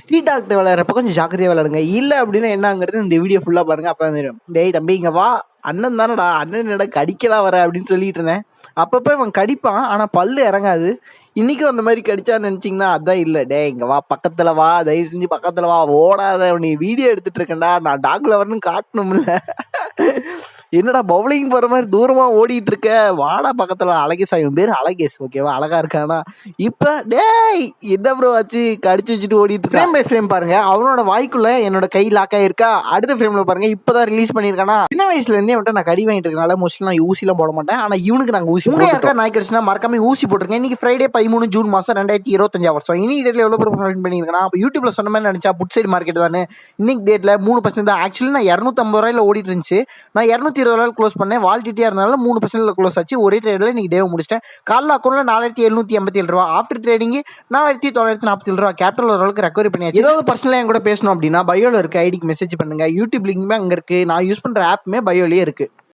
Street doctor விளையாடுறப்ப கொஞ்சம் ஜாக்கிரதையாக விளையாடுங்க. இல்லை அப்படின்னா என்னங்கிறது இந்த வீடியோ ஃபுல்லாக பாருங்க. அப்போ தெரியும். டேய் தம்பி இங்கே வா, அண்ணன் தானடா, அண்ணன் என்னடா கடிக்கலாம் வர அப்படின்னு சொல்லிட்டு இருந்தேன். அப்பப்போ இவன் கடிப்பான், ஆனால் பல்லு இறங்காது. இன்னைக்கும் அந்த மாதிரி கடிச்சான்னு நினச்சிங்கன்னா அதான் இல்லை. டேய் இங்கே வா, பக்கத்தில் வா, தயவு செஞ்சு பக்கத்தில் வா, ஓடாத, நீ வீடியோ எடுத்துட்டு இருக்கேன்டா, நான் டாக்ல வரணும்னு காட்டணும்ல. என்னடா பவுலிங் போற மாதிரி தூரமா ஓடிட்டு இருக்க, வாடா பக்கத்துல. அழகேஷ், அவன் பேரு அழகேஷ், ஓகேவா, அழகா இருக்கானா. இப்ப டேய் என்ன ப்ரோ ஆச்சு, கடிச்சு வச்சுட்டு ஓடிட்டு ஃப்ரேம் பை ஃப்ரேம் பாருங்க. அவனோட வாய்க்குள்ள என்னோட கை லாக் ஆயிருக்கா. அடுத்த ஃப்ரேம்ல பாருங்க, இப்பதான் ரிலீஸ் பண்ணிருக்கானா. சின்ன வயசுல இருந்தே அவன்கிட்ட நான் கடி வாங்கிட்டு இருக்கனால மோஸ்ட்லி நான் ஊசி எல்லாம் போட மாட்டேன். ஆனா இவனுக்கு நாங்க ஊசி யாருக்கா நாய் கடிச்சுனா மறக்காம ஊசி போட்டிருக்கேன். இன்னைக்கு ஃப்ரைடே 13 ஜூன் மாசம் 2025 வருஷம். இனி டேட்ல எவ்வளவு பேர் பண்ணிருக்கா. யூடியூப்ல சொன்ன மாதிரி நினைச்சா புட் சைடு மார்க்கெட் தானே. இன்னைக்கு டேட்ல 3% தான். ஆக்சுவலி நான் 250 ரூபாயில ஓடிட்டு இருந்துச்சு. நான் 220 ரூபாய் க்ளோஸ் பண்ணேன். வால்டிட்டியா இருந்தாலும் 3% க்ளோஸ் ஆச்சு. ஒரே ட்ரேட்ல இன்னைக்கு டேவை முடிச்சிட்டேன். காலைல அக்கௌண்ட்ல 4787 ரூபா, ஆஃப்டர் ட்ரேடிங் 4947 ரூபா. கேபிட்டல் ஓரளவுக்கு ரெக்கவரி பண்ணியாச்சு. ஏதாவது பர்சனலா என் கூட பேசணும் அப்படின்னா பயோல இருக்க ஐடிக்கு மெசேஜ் பண்ணுங்க. யூடியூப் லிங்க் அங்க இருக்கு. நான் யூஸ் பண்ற ஆப்மே பயோலயே இருக்கு.